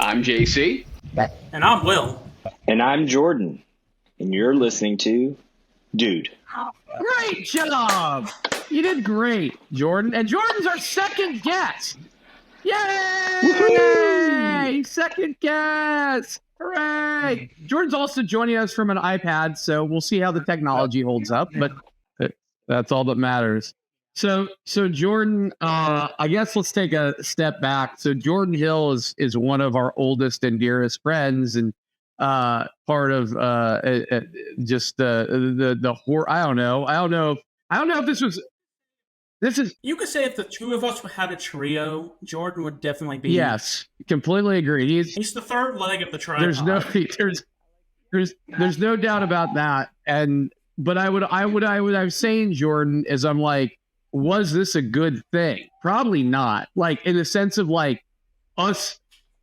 I'm JC. And I'm Will. And I'm Jordan. And you're listening to Dude. Great job! You did great, Jordan. And Jordan's our second guest. Yay! Woohoo! Second guest! Hooray! Jordan's also joining us from an iPad, so we'll see how the technology holds up, but that's all that matters. So Jordan, I guess let's take a step back. So Jordan Hill is one of our oldest and dearest friends, and part of just the horror. I don't know if this is. You could say if the two of us had a trio, Jordan would definitely be. Yes, completely agree. He's the third leg of the tripod. There's no doubt about that. But I was saying, Jordan, is I'm like, was this a good thing? Probably not. Like, in the sense of like us,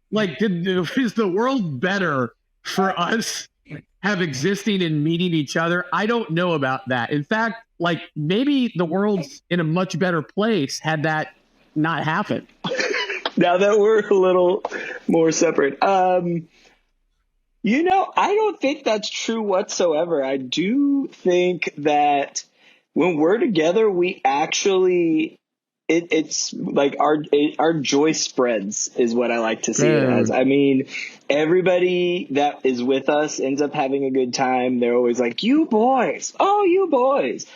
like, is the world better for us have existing and meeting each other? I don't know about that. In fact, like, maybe the world's in a much better place had that not happened. Now that we're a little more separate. I don't think that's true whatsoever. I do think that when we're together, we actually, it's like our joy spreads is what I like to see it as. I mean, everybody that is with us ends up having a good time. They're always like, you boys. Oh, you boys.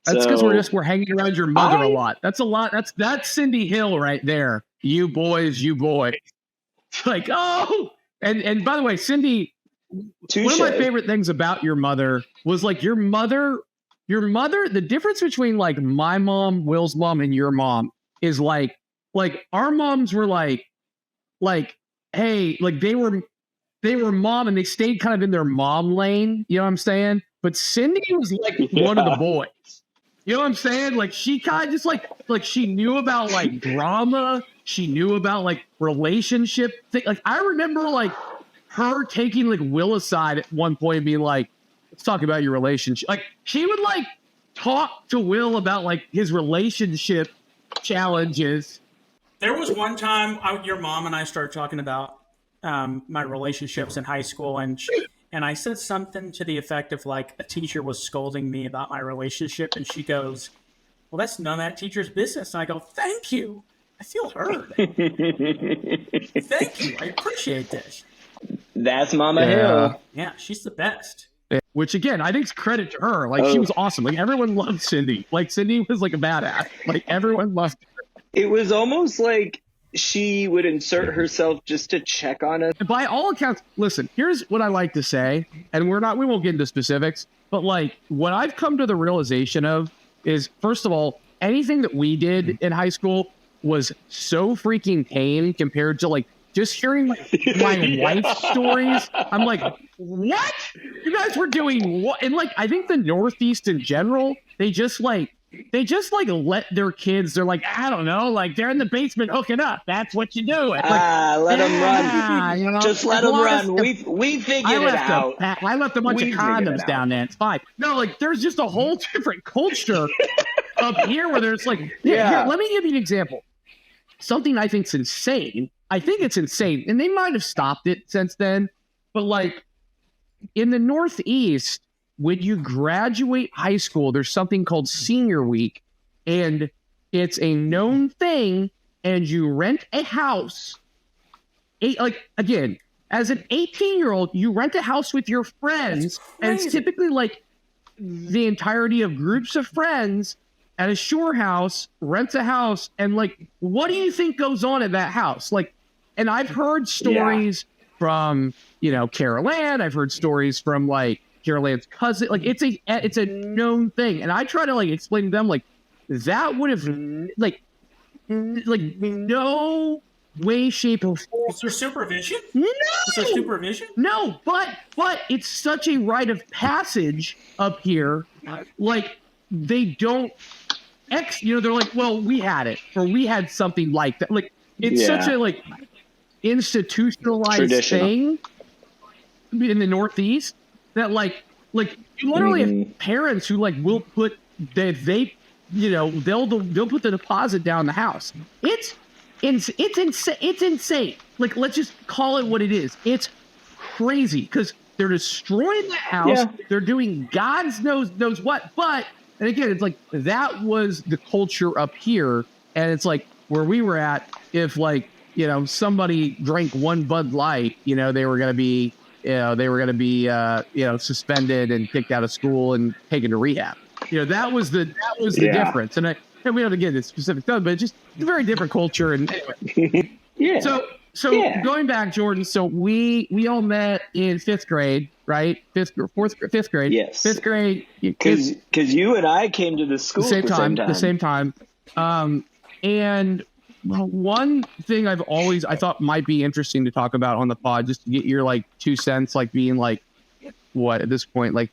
That's because we're hanging around your mother a lot. That's a lot. That's Cindy Hill right there. You boys. It's like, oh, and by the way, Cindy, Touché. One of my favorite things about your mother was like your mother, the difference between like my mom, Will's mom, and your mom is like our moms were like, hey, like they were mom and they stayed kind of in their mom lane. You know what I'm saying? But Cindy was like one of the boys. You know what I'm saying? Like she kind of just like she knew about like drama. She knew about like relationship thing. Like I remember like her taking like Will aside at one point and being like, let's talk about your relationship. Like she would like talk to Will about like his relationship challenges. There was one time your mom and I started talking about my relationships in high school, and I said something to the effect of like a teacher was scolding me about my relationship, and she goes, well, that's none of that teacher's business. And I go, thank you. I feel heard. Thank you. I appreciate this. That's Mama Hill. Yeah, she's the best. Which again, I think is credit to her. Like she was awesome. Like everyone loved Cindy. Like Cindy was like a badass. Like everyone loved her. It was almost like she would insert herself just to check on us. By all accounts, listen, here's what I like to say, and we won't get into specifics, but like what I've come to the realization of is, first of all, anything that we did in high school was so freaking tame compared to like just hearing my wife's stories. I'm like, what? You guys were doing what? And like, I think the Northeast in general, they just like let their kids, they're like, I don't know, like they're in the basement hooking up. That's what you do. Like, let them run. You know, just let them run. We figured it out. I left a bunch of condoms down there. It's fine. No, like there's just a whole different culture up here where there's like, here, let me give you an example. Something I think's insane. I think it's insane, and they might have stopped it since then. But like in the Northeast, when you graduate high school, there's something called senior week, and it's a known thing. And you rent a house. Again, as an 18-year-old, you rent a house with your friends, and it's typically like the entirety of groups of friends at a shore house, rents a house, and like, what do you think goes on at that house? Like, and I've heard stories from, Carol Ann. I've heard stories from like Carol Ann's cousin. Like it's a known thing. And I try to like explain to them like that would have like no way, shape, or form. Is there supervision? No. Is there supervision? No, but it's such a rite of passage up here. Like they don't they're like, well, we had it, or we had something like that. Like it's such a like institutionalized thing in the Northeast that like you literally have parents who like will put they'll put the deposit down the house. It's it's insane. It's insane. Like, let's just call it what it is. It's crazy because they're destroying the house. Yeah. They're doing God's knows what. But, and again, it's like that was the culture up here. And it's like where we were at, if like, you know, somebody drank one Bud Light, you know, they were going to be, suspended and kicked out of school and taken to rehab. You know, that was the difference. And we don't get the specific stuff, but it's just a very different culture. And anyway. Yeah. So going back, Jordan, so we all met in fifth grade, right? Fifth grade. Yes. Fifth grade. Because you and I came to the school at the same time. And one thing I thought might be interesting to talk about on the pod, just to get your like 2 cents, like being like, what at this point, like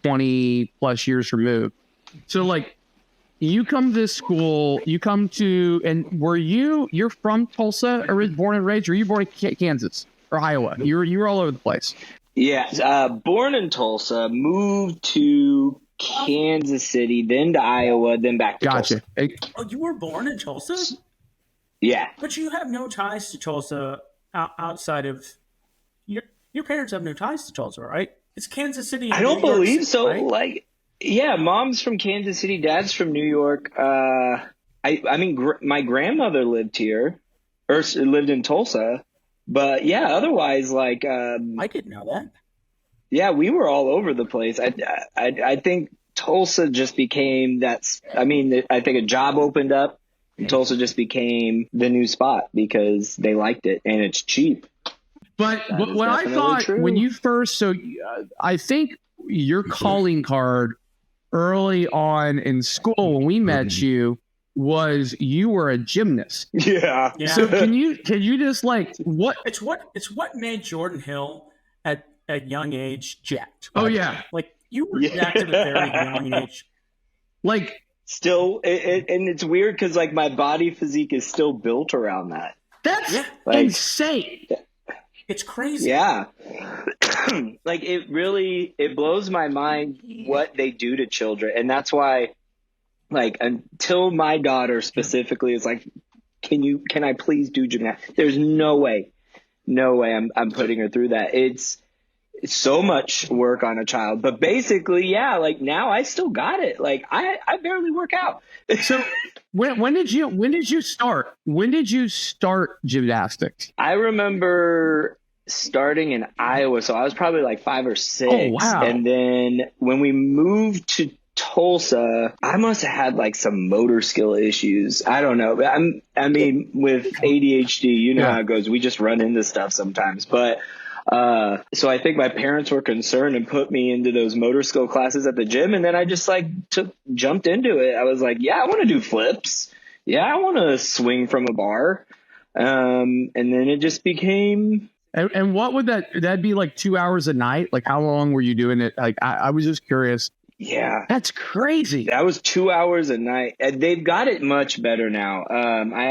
20 plus years removed. So like, you come to this school, and you're from Tulsa, or born and raised, or were you born in Kansas or Iowa? You were all over the place. Yeah, born in Tulsa, moved to Kansas City, then to Iowa, then back to Tulsa. Oh, you were born in Tulsa? Yeah. But you have no ties to Tulsa outside of your parents have no ties to Tulsa, right? It's Kansas City. I don't believe so. Right? Like, yeah, mom's from Kansas City, dad's from New York. My grandmother lived here, or lived in Tulsa, but yeah, otherwise, like, I didn't know that. Yeah, we were all over the place. I think Tulsa just became I think a job opened up, and Tulsa just became the new spot because they liked it and it's cheap. But what I thought true. When you first, I think your calling card early on in school when we met you was you were a gymnast. Yeah. So can you just like what? It's what made Jordan Hill at a young age jacked. Oh yeah, like you were jacked at a very young age. Like still, and it's weird because like my body physique is still built around that. That's insane. It's crazy. Yeah. Like it blows my mind what they do to children. And that's why, like, until my daughter specifically is like, can I please do gymnastics? There's no way I'm putting her through that. It's so much work on a child, but basically, yeah, like now I still got it. Like I barely work out. So when did you start? When did you start gymnastics? I remember starting in Iowa, so I was probably like 5 or 6. Oh wow! And then when we moved to Tulsa, I must have had like some motor skill issues. I don't know. I mean, with ADHD, you know how it goes. We just run into stuff sometimes, but. So I think my parents were concerned and put me into those motor skill classes at the gym. And then I just like jumped into it. I was like, yeah, I want to do flips. Yeah, I want to swing from a bar. And then it just became. And what would that'd be like 2 hours a night? Like how long were you doing it? Like, I was just curious. Yeah. That's crazy. That was 2 hours a night. And they've got it much better now.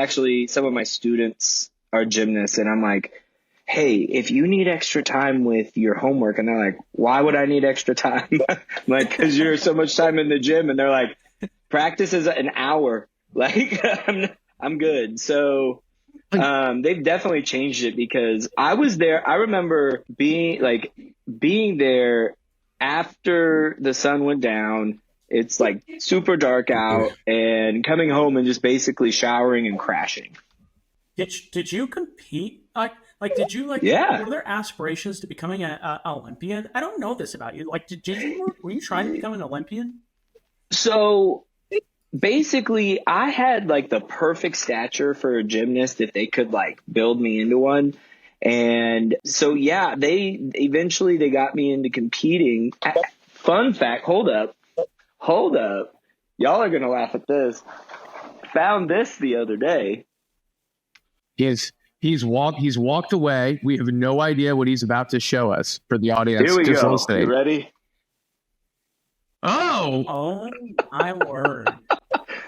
Some of my students are gymnasts and I'm like, hey, if you need extra time with your homework, and they're like, why would I need extra time? I'm like, because you're so much time in the gym. And they're like, practice is an hour. Like, I'm good. So they've definitely changed it because I was there. I remember being there after the sun went down. It's like super dark out and coming home and just basically showering and crashing. Did you compete? Like, did you were there aspirations to becoming an Olympian? I don't know this about you. Like, were you trying to become an Olympian? So basically I had like the perfect stature for a gymnast if they could like build me into one. And so, yeah, they got me into competing. Fun fact. Hold up. Y'all are going to laugh at this. Found this the other day. He's walked away. We have no idea what he's about to show us for the audience. Here we just go. Listening. You ready? Oh my word.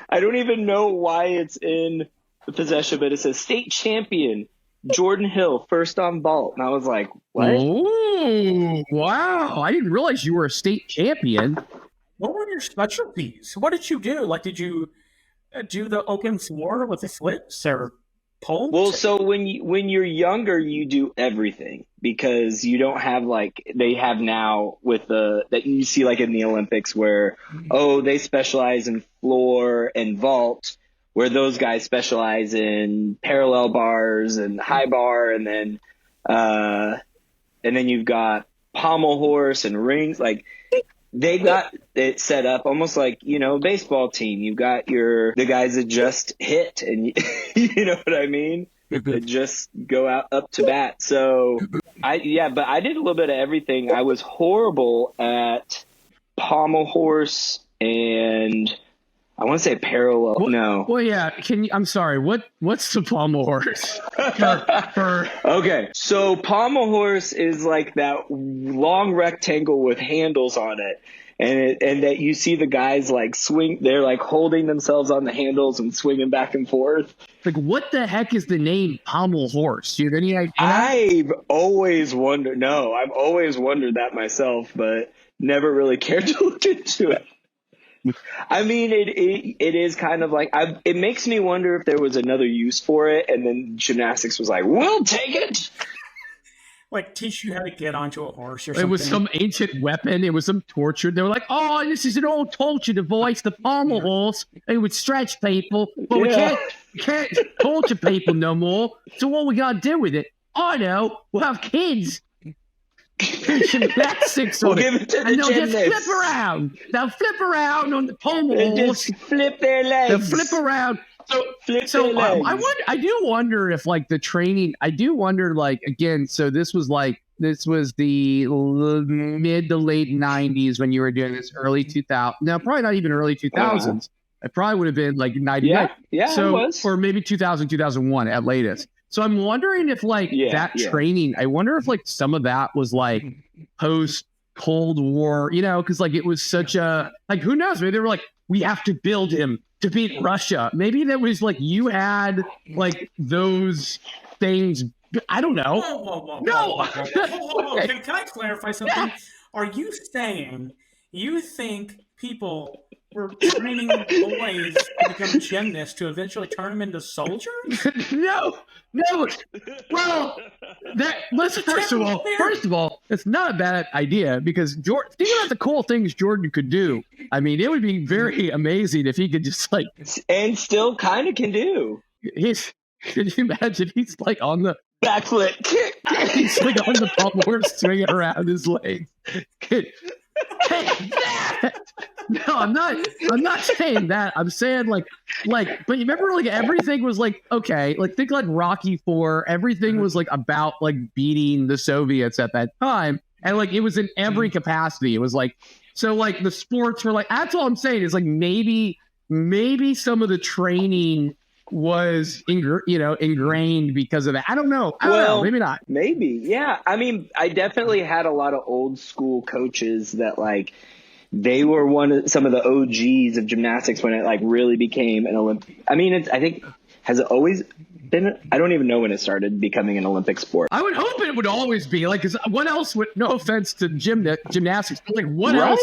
I don't even know why it's in the possession, but it says state champion Jordan Hill, first on vault. And I was like, what? Oh, wow. I didn't realize you were a state champion. What were your specialties? What did you do? Like, did you do the open floor with the flips or poles? Well, so when you're younger, you do everything because you don't have like they have now with the that you see like in the Olympics where they specialize in floor and vault, where those guys specialize in parallel bars and high bar, and then you've got pommel horse and rings. Like they've got it set up almost like, a baseball team. You've got the guys that just hit and you know what I mean? That just go out up to bat. So but I did a little bit of everything. I was horrible at pommel horse and I want to say parallel. No. Well, yeah. I'm sorry. What's the pommel horse? Okay. So pommel horse is like that long rectangle with handles on it. And that you see the guys like swing, they're like holding themselves on the handles and swinging back and forth. Like, what the heck is the name pommel horse? Do you have any idea? I've always wondered that myself, but never really cared to look into it. I mean, it is kind of like, it makes me wonder if there was another use for it, and then gymnastics was like, we'll take it. Like teach you how to get onto a horse or something. It was some ancient weapon. It was some torture. They were like, oh, this is an old torture device, the pommel horse. It would stretch people, but we can't torture people no more. So what we got to do with it? I know. We'll have kids. Gymnastics on give it to the and they'll gymnasts. just flip around. They'll flip around on the pommel horse. Just flip their legs. They'll flip around. I do wonder if like the training, I do wonder like, again, so this was the mid to late 90s when you were doing this early 2000. No, probably not even early 2000s. It probably would have been like 99. Yeah, so, it was. Or maybe 2000, 2001 at latest. So I'm wondering if like training, I wonder if like some of that was like post Cold War, because like it was such a, like, who knows? Maybe they were like, we have to build him to beat Russia. Maybe that was like you had like those things. I don't know. Whoa. Can I clarify something? Are you saying you think people were training boys to become gymnasts to eventually turn them into soldiers? No. Well, first of all, it's not a bad idea because think about the cool things Jordan could do. I mean, it would be very amazing if he could just like, and still kind of can do. Could you imagine? He's like on the backflip kick. He's like on the pommel horse swinging around his legs. No, I'm not saying that. I'm saying like, but you remember like everything was like, okay, like think like Rocky IV, everything was like about like beating the Soviets at that time. And like, it was in every capacity. It was like, so like the sports were like, that's all I'm saying is like, maybe some of the training was ingrained because of that. I don't know. I don't know. Maybe not. Maybe. Yeah. I mean, I definitely had a lot of old school coaches that like, they were some of the OGs of gymnastics when it like really became an Olympic. I mean, I think has it always been? I don't even know when it started becoming an Olympic sport. I would hope it would always be like, because what else would? No offense to gymnastics, but like what else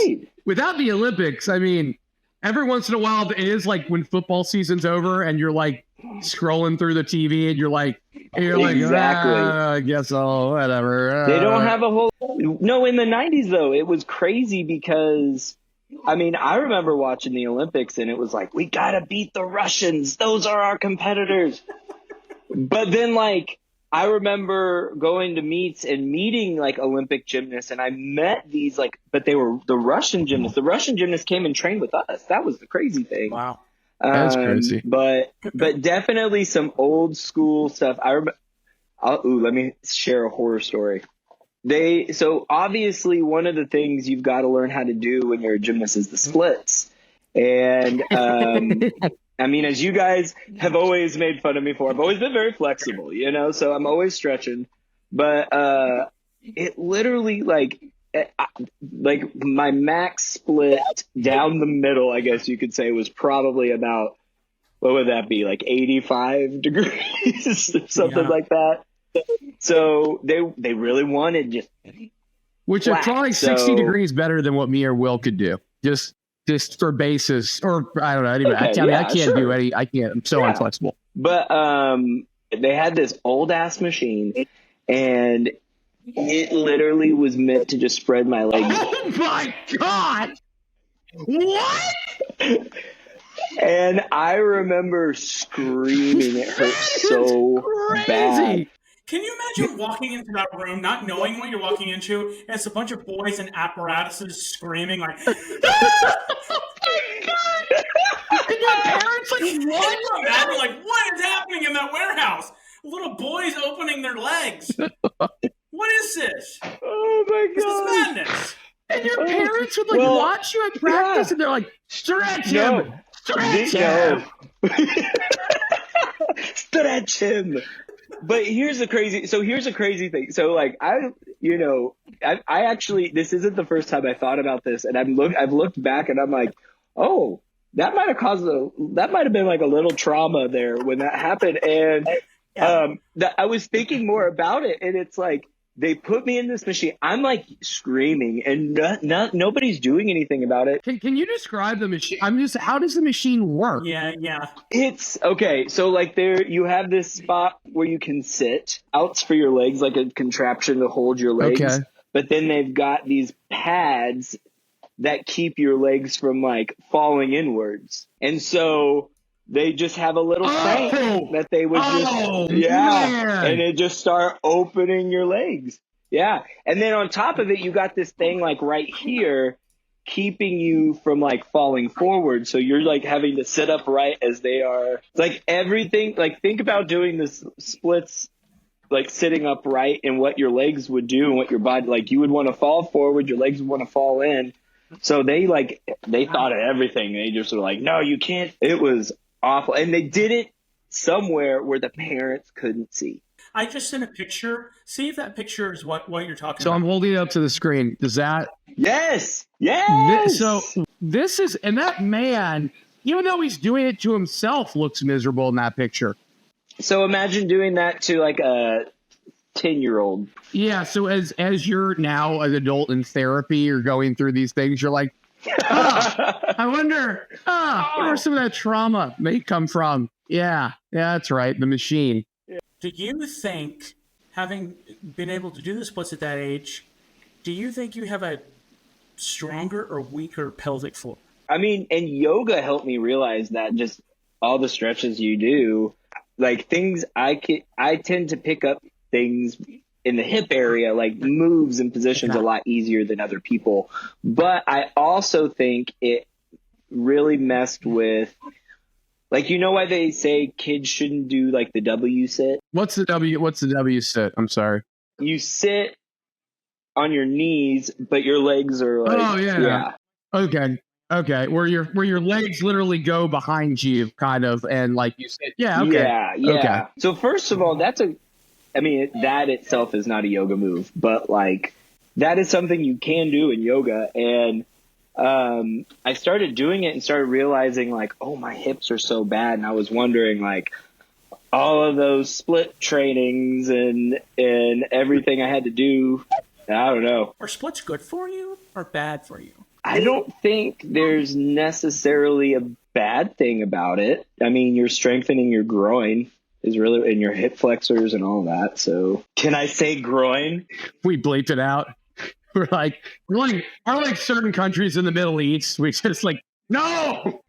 without the Olympics? I mean, every once in a while it is like when football season's over and you're like scrolling through the TV and you're like, I guess whatever. They don't have a whole. No, in the 90s though, it was crazy because, I mean, I remember watching the Olympics and it was like, we gotta beat the Russians. Those are our competitors. But then like, I remember going to meets and meeting like Olympic gymnasts, and I met these like, but they were the Russian gymnasts. The Russian gymnasts came and trained with us. That was the crazy thing. Wow. That's crazy. But definitely some old school stuff. Let me share a horror story. So obviously one of the things you've got to learn how to do when you're a gymnast is the splits. And, I mean, as you guys have always made fun of me for, I've always been very flexible, so I'm always stretching, but, it literally like my max split down the middle, I guess you could say, was probably about, what would that be? Like 85 degrees or something like that. So they really wanted just which flat. are probably 60 degrees better than what me or Will could do. Just just for basis, or I don't know. Anyway, Okay, I can't do any. I can't. I'm so inflexible. But they had this old ass machine, and it literally was meant to just spread my legs. Oh my God! What? And I remember screaming. It hurt so bad. Can you imagine walking into that room, not knowing what you're walking into, and it's a bunch of boys and apparatuses screaming like, oh my God! And your parents like, Can what? you imagine, like, what is happening in that warehouse? Little boys opening their legs. What is this? Oh my God! This is madness. And your parents would watch you at practice, and they're like, stretch him, stretch him, stretch him. But here's the crazy thing. So like I actually, this isn't the first time I thought about this, and I've looked back and I'm like, oh, that might have been like a little trauma there when that happened. And I was thinking more about it, and it's like, they put me in this machine. I'm like screaming, and nobody's doing anything about it. Can you describe the machine? How does the machine work? Yeah. It's okay. So like you have this spot where you can sit, outs for your legs, like a contraption to hold your legs. Okay. But then they've got these pads that keep your legs from like falling inwards. And so they just have a little crank that they would and it just start opening your legs. Yeah. And then on top of it, you got this thing like right here keeping you from like falling forward. So you're like having to sit upright as they are. Like everything, like think about doing this splits, like sitting upright and what your legs would do and what your body, like you would want to fall forward, your legs would want to fall in. So they thought of everything. They just were like, no, you can't. It was awful. And they did it somewhere where the parents couldn't see. I just sent a picture. See if that picture is what you're talking about. So I'm holding it up to the screen. Does that? Yes. So this is, and that man, even though he's doing it to himself, looks miserable in that picture. So imagine doing that to like a 10-year-old. Yeah. So as you're now an adult in therapy or going through these things, you're like, I wonder where some of that trauma may come from. Yeah, that's right. The machine. Do you think, having been able to do the splits at that age, do you think you have a stronger or weaker pelvic floor? I mean, and yoga helped me realize that just all the stretches you do, like things I tend to pick up things in the hip area, like moves and positions a lot easier than other people. But I also think it really messed with, like, you know why they say kids shouldn't do like the W sit? What's the W sit? I'm sorry. You sit on your knees, but your legs are like, yeah. Okay. Where your legs literally go behind you, kind of, and like you said, yeah. Okay. So first of all, that itself is not a yoga move, but like that is something you can do in yoga. And I started doing it and started realizing like, oh, my hips are so bad. And I was wondering like all of those split trainings and everything I had to do. I don't know. Are splits good for you or bad for you? I don't think there's necessarily a bad thing about it. I mean, you're strengthening your groin is really in your hip flexors and all that. So can I say groin? We bleeped it out. We're like certain countries in the Middle East. We just like, no,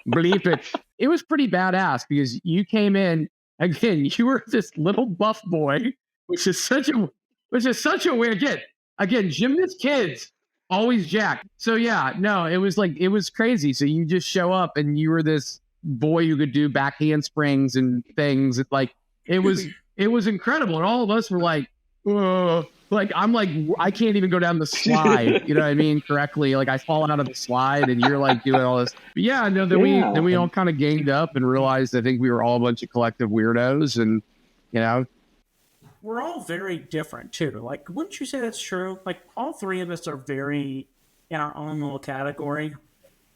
bleep it. It was pretty badass because you came in again. You were this little buff boy, which is such a weird kid. Again, gymnast kids always jacked. So yeah, no, it was crazy. So you just show up and you were this boy who could do back handsprings and things. Like it was incredible, and all of us were like, like I'm like, I can't even go down the slide, you know what I mean, correctly. Like I fall out of the slide, and you're like doing all this. But yeah, no, then we all kind of ganged up and realized I think we were all a bunch of collective weirdos, and you know, we're all very different too. Like, wouldn't you say that's true? Like all three of us are very in our own little category,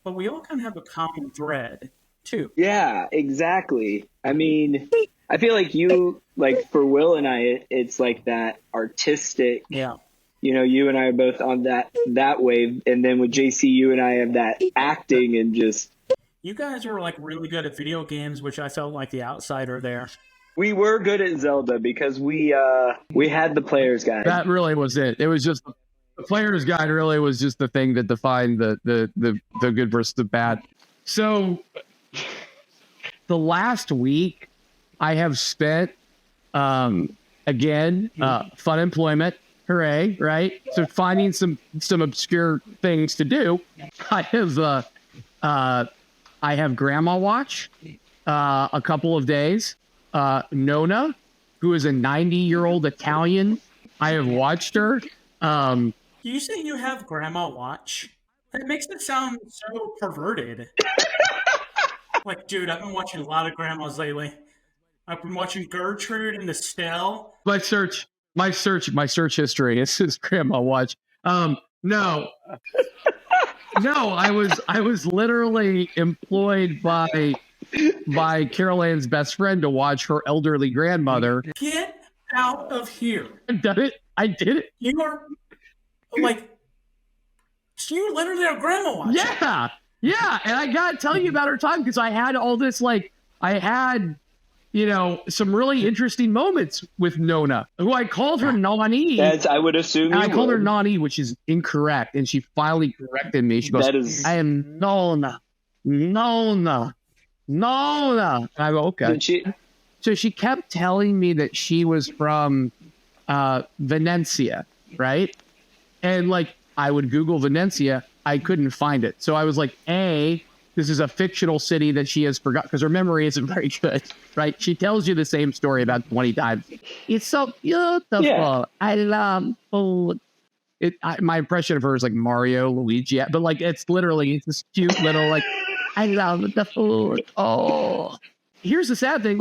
but we all kind of have a common thread too. Yeah, exactly. I mean, I feel like you, like for Will and I, it's like that artistic you and I are both on that wave, and then with JC, you and I have that acting and just. You guys were like really good at video games, which I felt like the outsider there. We were good at Zelda because we had the player's guide. That really was it. It was just the player's guide. Really was just the thing that defined the good versus the bad. So the last week I have spent again fun employment. Hooray! Right. So finding some obscure things to do. I have Grandma watch a couple of days. Nona, who is a 90-year-old Italian. I have watched her. You say you have Grandma watch? That makes it sound so perverted. Like, dude, I've been watching a lot of grandmas lately. I've been watching Gertrude and Estelle. My search history is Grandma watch. No. No, I was literally employed by Carol Ann's best friend to watch her elderly grandmother. Get out of here. I did it. You are like, you literally are Grandma watch. Yeah. And I gotta tell you about her time because I had all this some really interesting moments with Nona, who I called her Nani. I would assume I called her Nani, which is incorrect, and she finally corrected me. She goes, I am Nona. And I go, okay. So she kept telling me that she was from Venetia, right? And I would Google Venetia, I couldn't find it. So I was like, this is a fictional city that she has forgotten because her memory isn't very good, right? She tells you the same story about 20 times. It's so beautiful. Yeah. I love food. My impression of her is like Mario, Luigi, but it's literally this cute little I love the food. Oh, here's the sad thing: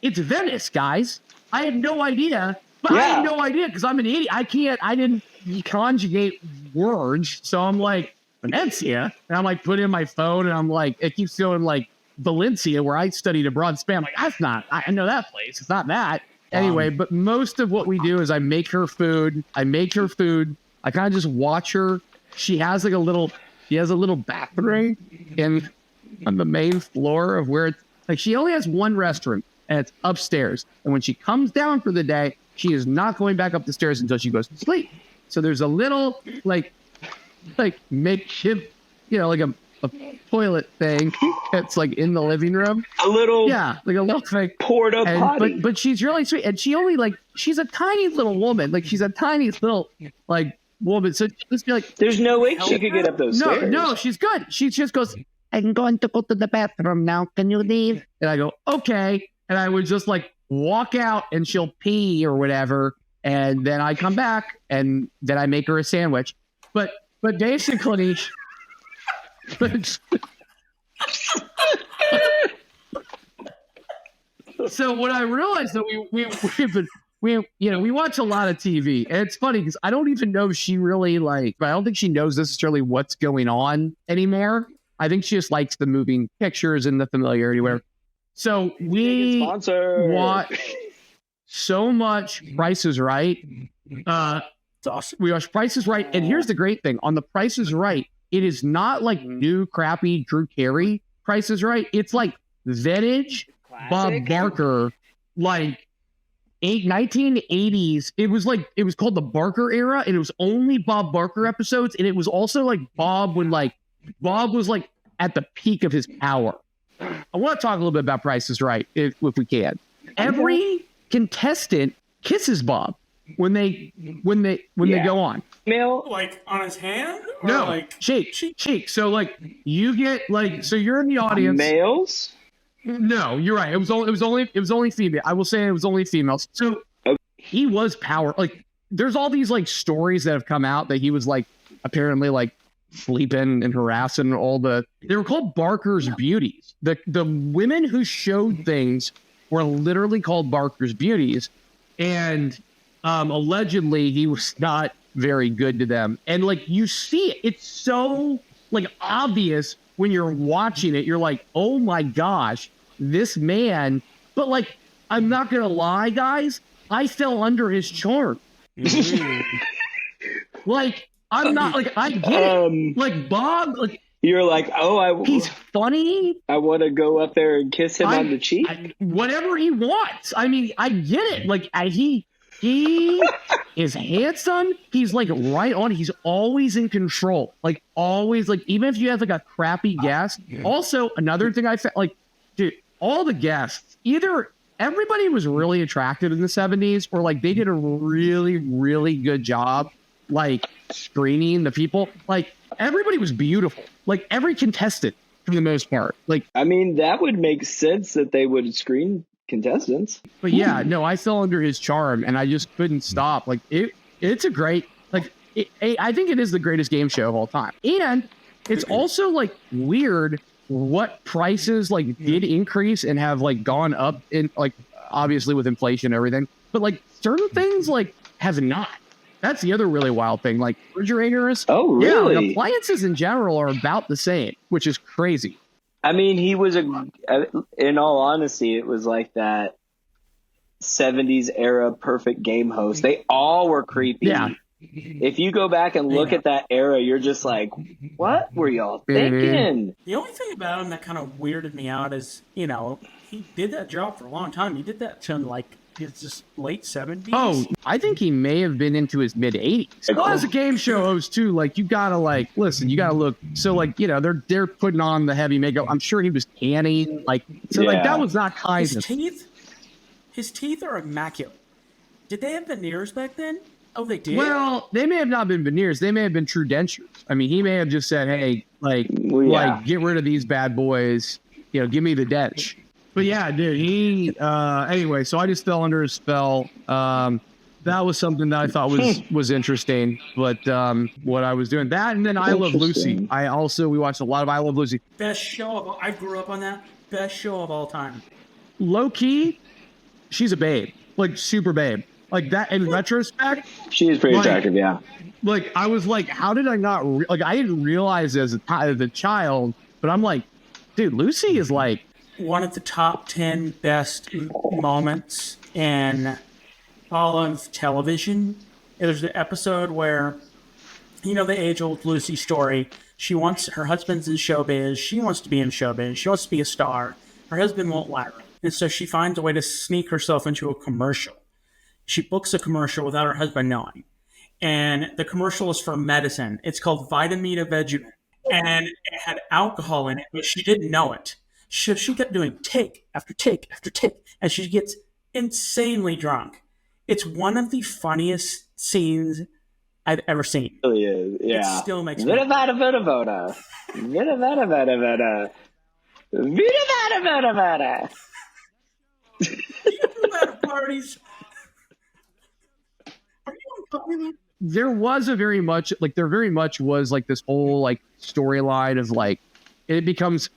it's Venice, guys. I had no idea, but I had no idea because I'm an idiot. I didn't conjugate words, so I'm like. Valencia, and I'm put in my phone, and I'm it keeps going Valencia, where I studied abroad in Spain. I'm that's not. I know that place. It's not that. Anyway, but most of what we do is I make her food. I kind of just watch her. She has a little bathroom on the main floor of where it's she only has one restroom, and it's upstairs. And when she comes down for the day, she is not going back up the stairs until she goes to sleep. So there's a little makeshift, a toilet thing that's in the living room. A little, a little thing. Poured up potty. But she's really sweet, and she only she's a tiny little woman. She's a tiny little woman. So just be there's no way she could get up those stairs. No, she's good. She just goes, I'm going to go to the bathroom now. Can you leave? And I go, okay. And I would just walk out, and she'll pee or whatever, and then I come back, and then I make her a sandwich. But basically, so what I realized that we watch a lot of TV, and it's funny because I don't even know if she really I don't think she knows necessarily what's going on anymore. I think she just likes the moving pictures and the familiarity. Where so we watch so much Price is Right. Awesome. We watch Price is Right, and here's the great thing: on the Price is Right, it is not new crappy Drew Carey Price is Right. It's vintage classic Bob Barker, 1980s. It was called the Barker era, and it was only Bob Barker episodes, and it was also Bob was at the peak of his power. I want to talk a little bit about Price is Right if we can. Every contestant kisses Bob when they go on. Male, on his hand? Or no, cheek. So you get so you're in the audience. Males? No, you're right. It was only female. I will say it was only females. So he was power. There's all these stories that have come out that he was apparently sleeping and harassing they were called Barker's Beauties. The women who showed things were literally called Barker's Beauties, and allegedly he was not very good to them. And you see it, it's so obvious when you're watching it. You're oh my gosh, this man. But I'm not gonna lie, guys, I fell under his charm. Like, I'm not like, I get it. Like Bob, like, you're like, he's funny. I want to go up there and kiss him on the cheek. Whatever he wants. I mean, I get it. Like, he is handsome. He's like right on. He's always in control. Like, always, like, even if you have like a crappy guest. Also, another thing I felt like, dude, all the guests, either everybody was really attractive in the 70s, or like they did a really, really good job, like screening the people. Like, everybody was beautiful. Like, every contestant, for the most part. Like, I mean, that would make sense that they would screen contestants. But yeah, no, I fell under his charm, and I just couldn't stop. Like, it's a great, like, I think it is the greatest game show of all time. And it's also like weird what prices like did increase and have like gone up in, like, obviously with inflation and everything, but like certain things like have not. That's the other really wild thing. Like refrigerators. Oh, really? Yeah, like appliances in general are about the same, which is crazy. I mean, he was in all honesty, it was like that 70s era perfect game host. They all were creepy. Yeah. If you go back and look at that era, you're just like, what were y'all thinking? The only thing about him that kind of weirded me out is, you know, he did that job for a long time. He did that till like his just late 70s. Oh, I think he may have been into his mid 80s. Well, as a game show host too, like you gotta like listen, you gotta look. So like, you know, they're putting on the heavy makeup. I'm sure he was tanning, like so. Like that was not kind. His teeth are immaculate. Did they have veneers back then? Oh, they did. Well, they may have not been veneers. They may have been true dentures. I mean, he may have just said, "Hey, like get rid of these bad boys. You know, give me the dentch." But yeah, dude, he anyway, so I just fell under his spell. That was something that I thought was interesting. But what I was doing, that and then I Love Lucy. We watched a lot of I Love Lucy. Best show of all, I grew up on that. Best show of all time. Low key, she's a babe. Like super babe. Like that in retrospect. She is pretty attractive, yeah. Like I was like, how did I not I didn't realize as a child, but I'm like, dude, Lucy is like one of the top 10 best moments in all of television. There's the episode where, you know, the age-old Lucy story. Her husband's in showbiz. She wants to be in showbiz. She wants to be a star. Her husband won't let her. And so she finds a way to sneak herself into a commercial. She books a commercial without her husband knowing. And the commercial is for medicine. It's called Vitamita Vegemin. And it had alcohol in it, but she didn't know it. So she kept doing take after take after take, and she gets insanely drunk. It's one of the funniest scenes I've ever seen. It really is, yeah. It still makes me Vita. Do you do that at parties? Are you unpopular? There very much was like this whole like storyline of like it becomes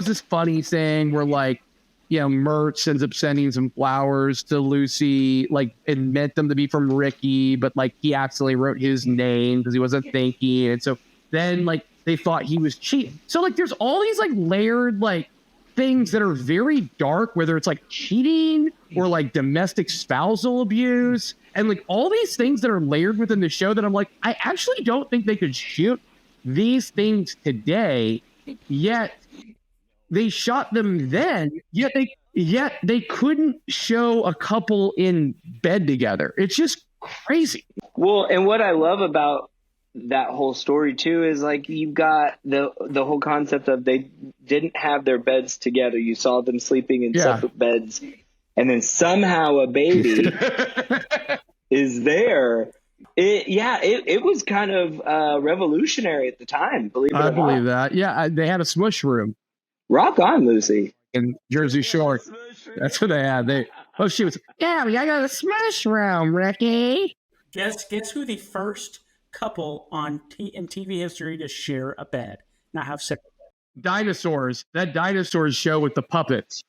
this funny thing where like, you know, Mertz ends up sending some flowers to Lucy, like, and meant them to be from Ricky, but like he accidentally wrote his name because he wasn't thinking, and so then like they thought he was cheating. So like there's all these like layered like things that are very dark, whether it's like cheating or like domestic spousal abuse, and like all these things that are layered within the show that I'm like, I actually don't think they could shoot these things today, yet they shot them then, yet they couldn't show a couple in bed together. It's just crazy. Well, and what I love about that whole story too is like you've got the whole concept of they didn't have their beds together. You saw them sleeping in separate beds, and then somehow a baby is there. It was kind of revolutionary at the time. Believe it or not. I believe that. Yeah, they had a smush room. Rock on, Lucy. In Jersey Shore. That's what they had. She was, yeah, I got a smush room, Ricky. Guess who the first couple in TV history to share a bed, not have separate beds? Dinosaurs. That dinosaurs show with the puppets.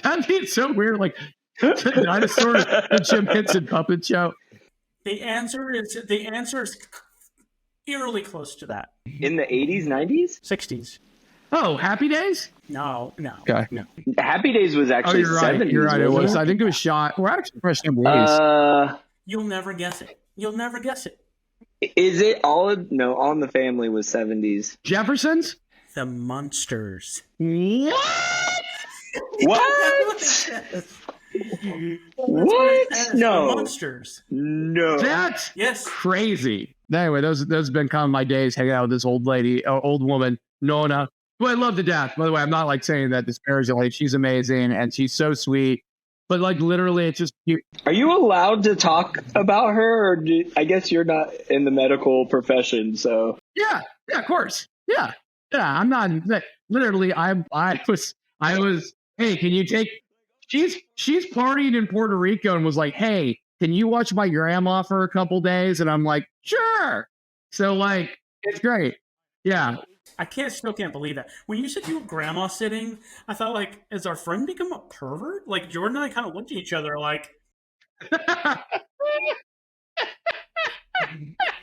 That'd be so weird. Like the dinosaurs, the Jim Henson puppet show. The answer is eerily close to that. In the 80s, 90s? 60s. Oh, Happy Days? No. Okay. No. Happy Days was actually 70s. You're right. It was. I think it was shot. We're actually fresh in the 80s. You'll never guess it. You'll never guess it. Is it all? No, All in the Family was 70s. Jeffersons? The Munsters. What? What? What? No. The Munsters. No. That's Yes. crazy. Anyway, those have been kind of my days hanging out with this old lady, old woman, Nona, who I love to death. By the way, I'm not like saying that disparagingly. She's amazing and she's so sweet. But like literally, it's just you. Are you allowed to talk about her, or I guess you're not in the medical profession, so Yeah, of course. Yeah. I'm not literally. I was. Hey, can you take? She's partied in Puerto Rico and was like, hey, can you watch my grandma for a couple days? And I'm like, sure. So like, it's great. Yeah. I still can't believe that. When you said you were grandma sitting, I thought, like, has our friend become a pervert? Like, Jordan and I kind of looked at each other like...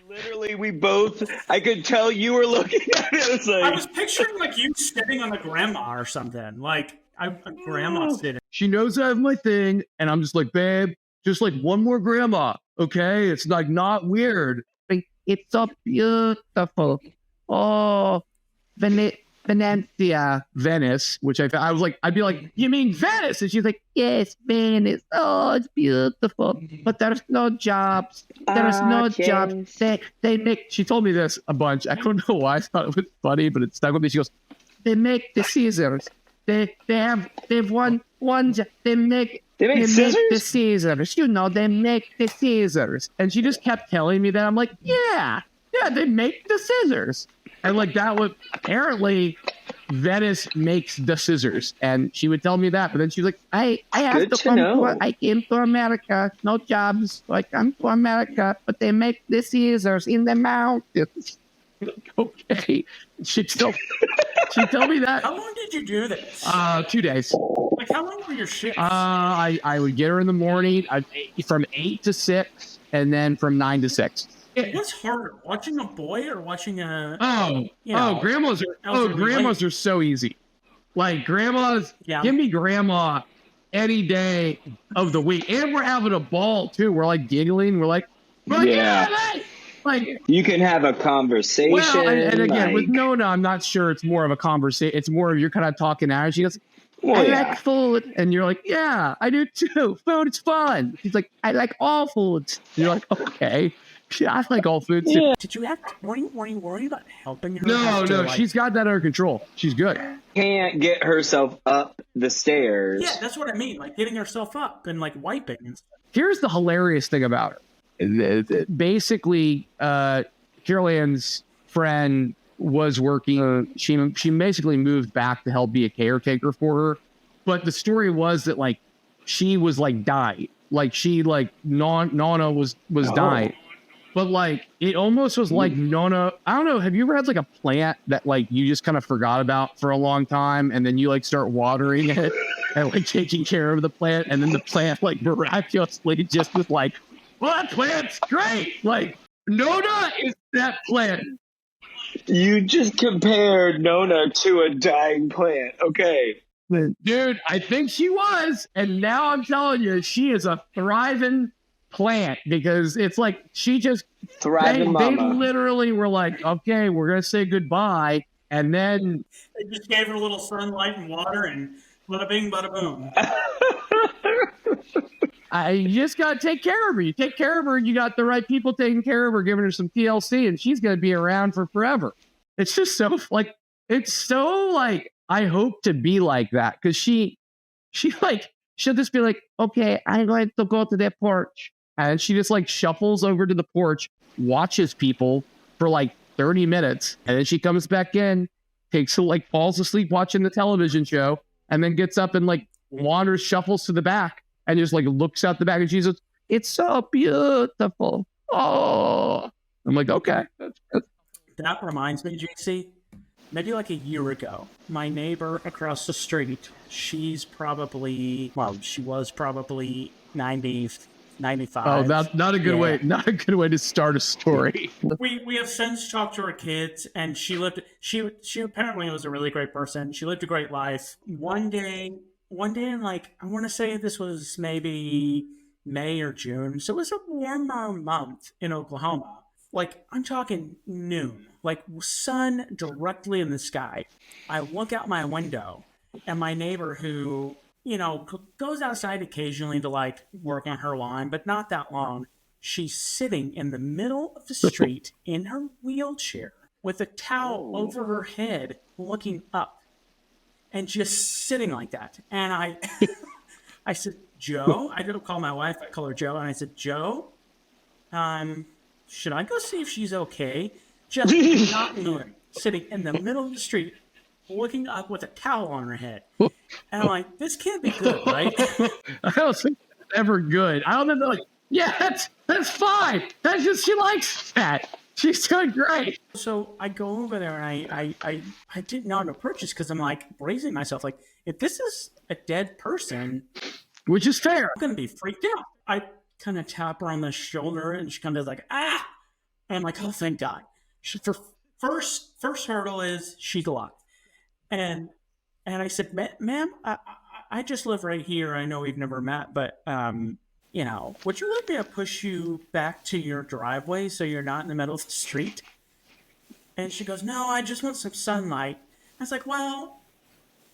Literally, I could tell you were looking at it. It was like... I was picturing, like, you sitting on a grandma or something. Like, a grandma sitting. She knows I have my thing, and I'm just like, babe, just like one more grandma, okay? It's like not weird. It's so beautiful. Oh, Venice, which I was like, I'd be like, you mean Venice? And she's like, yes, Venice. Oh, it's beautiful. But there's no jobs. There's no jobs. They make, she told me this a bunch. I don't know why I thought it was funny, but it stuck with me. She goes, they make the Caesars. They've one job. They make scissors? the Caesars. You know, they make the Caesars. And she just kept telling me that. I'm like, yeah, they make the scissors. And like that would apparently Venice makes the scissors, and she would tell me that. But then she's like, I have to come. I came to America, no jobs, so I come to America, but they make the scissors in the mountains. Okay, she told me that. How long did you do this? 2 days. Like, how long were your shifts? I would get her in the morning, from 8 to 6, and then from 9 to 6. What's harder, watching a boy or watching a? Grandmas are so easy. Like grandmas, give me grandma any day of the week, and we're having a ball too. We're like giggling. We're like like you can have a conversation. Well, and again, with Nona, I'm not sure it's more of a conversation. It's more of you're kind of talking at her. She goes, I like food, and you're like, yeah, I do too. Food is fun. She's like, I like all foods. And you're like, okay. I like all foods too. Yeah. Did you have? Were you worried about helping her? No. She's got that under control. She's good. Can't get herself up the stairs. Yeah, that's what I mean. Like getting herself up and like wiping and stuff. Here's the hilarious thing about her. Basically, Carol Ann's friend was working. She basically moved back to help be a caretaker for her. But the story was that like she was like dying. Like she like Nona was dying. But like it almost was like Nona. I don't know. Have you ever had like a plant that like you just kind of forgot about for a long time, and then you like start watering it and like taking care of the plant, and then the plant like miraculously just was like, well, that plant's great. Like Nona is that plant. You just compared Nona to a dying plant. Okay. Dude, I think she was. And now I'm telling you, she is a thriving plant, because it's like she just thriving mama. They literally were like, okay, we're going to say goodbye. And then they just gave her a little sunlight and water and bada bing, bada boom. You just got to take care of her. You take care of her, and you got the right people taking care of her, giving her some TLC, and she's going to be around for forever. It's just so like, I hope to be like that, because she'll just be like, okay, I'm going to go to that porch. And she just like shuffles over to the porch, watches people for like 30 minutes. And then she comes back in, falls asleep watching the television show, and then gets up and like wanders, shuffles to the back, and just like looks out the back, and she says, it's so beautiful. Oh, I'm like, okay. That reminds me, JC, maybe like a year ago, my neighbor across the street, she was probably 90, 95. Oh, that's not a good way. Not a good way to start a story. We have since talked to her kids, and she apparently was a really great person. She lived a great life. One day, like I want to say this was maybe May or June. So it was a warmer month in Oklahoma. Like, I'm talking noon, like sun directly in the sky. I look out my window, and my neighbor, who, goes outside occasionally to like work on her lawn, but not that long, she's sitting in the middle of the street in her wheelchair with a towel over her head looking up and just sitting like that. And I said, Joe, I didn't call my wife, I call her Joe, and I said, Joe, should I go see if she's okay? Just not moving, sitting in the middle of the street, looking up with a towel on her head. And I'm like, this can't be good, right? I don't think that's ever good. I don't know, like, yeah, that's fine. That's just, she likes that. She's doing great. So I go over there and I didn't know how to approach this because I'm like bracing myself, like, if this is a dead person, which is fair, I'm gonna be freaked out. I kind of tap her on the shoulder and she kind of like, ah, and I'm like, oh, thank God. First hurdle is she's alive. And I said, ma'am, I just live right here. I know we've never met, but would you like me to push you back to your driveway so you're not in the middle of the street? And she goes, no, I just want some sunlight. I was like, well,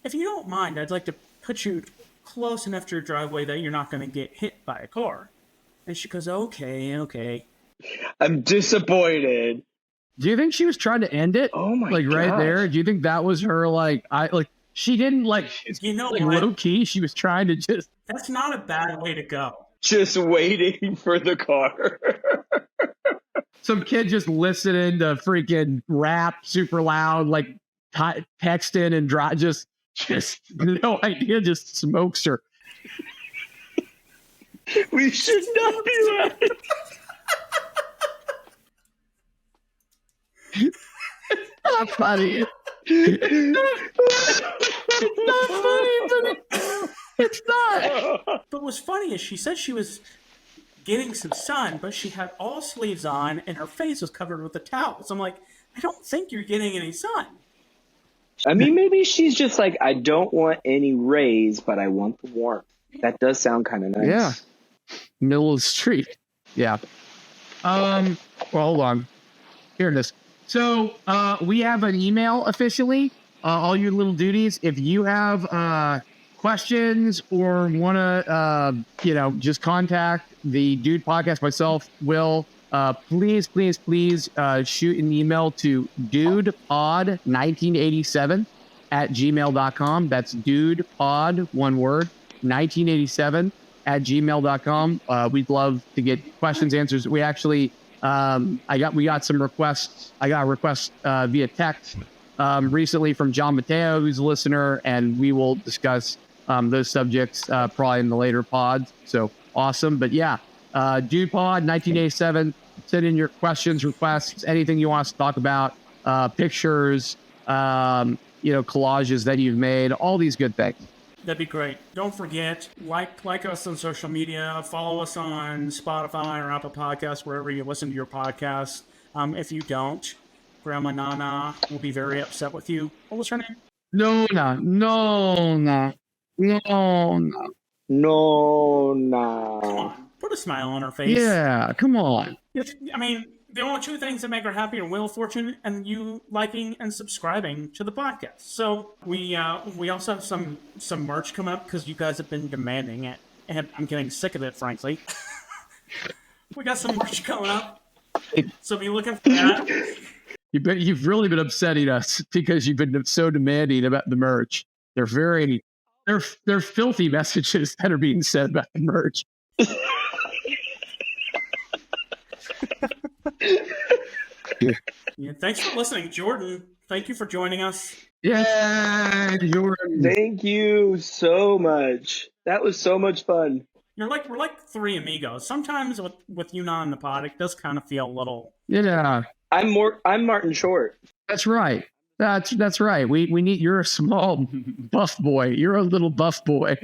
if you don't mind, I'd like to put you close enough to your driveway that you're not going to get hit by a car. And she goes, okay. I'm disappointed. Do you think she was trying to end it? Oh my god. Right there? Do you think that was her, she didn't low key, she was trying to just... That's not a bad way to go. Just waiting for the car. Some kid just listening to freaking rap super loud, like texting and just no idea, just smokes her. We should not be laughing. It's not funny. It's not funny, but it's not. But what's funny is she said she was getting some sun, but she had all sleeves on and her face was covered with a towel. So I'm like, I don't think you're getting any sun. I mean, maybe she's just like, I don't want any rays, but I want the warmth. That does sound kind of nice. Yeah. Middle of the street. Yeah. Well, hold on. Here it is. So we have an email officially. All your little duties. If you have questions or want to, just contact the Dude Podcast, myself, Will, please shoot an email to dudepod1987 @gmail.com. That's dudepod, one word, 1987 @gmail.com. We'd love to get questions, answers. We actually, we got some requests. I got a request via text recently from John Mateo, who's a listener, and we will discuss those subjects probably in the later pods. So awesome. But yeah, DudePod 1987, send in your questions, requests, anything you want us to talk about, pictures, collages that you've made, all these good things. That'd be great. Don't forget, like us on social media, follow us on Spotify or Apple Podcasts, wherever you listen to your podcast. If you don't, Grandma Nana will be very upset with you. What was her name? No. Come on, put a smile on her face. Yeah, come on. I mean, the only two things that make her happy are Wheel of Fortune and you liking and subscribing to the podcast. So we also have some merch come up because you guys have been demanding it, and I'm getting sick of it, frankly. We got some merch coming up, so be looking for that. You've really been upsetting us because you've been so demanding about the merch. They're filthy messages that are being said about the merch. Yeah, thanks for listening, Jordan. Thank you for joining us. Yeah, Jordan. Thank you so much. That was so much fun. We're like three amigos. Sometimes with you not on the pod, it does kind of feel a little. Yeah. I'm Martin Short. That's right. That's right. We need. You're a small buff boy. You're a little buff boy.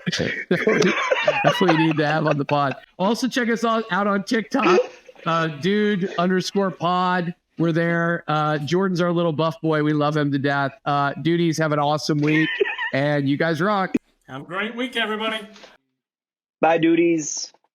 That's what we need to have on the pod. Also, check us out on TikTok, dude_pod. We're there. Jordan's our little buff boy. We love him to death. Duties, have an awesome week, and you guys rock. Have a great week, everybody. Bye, duties.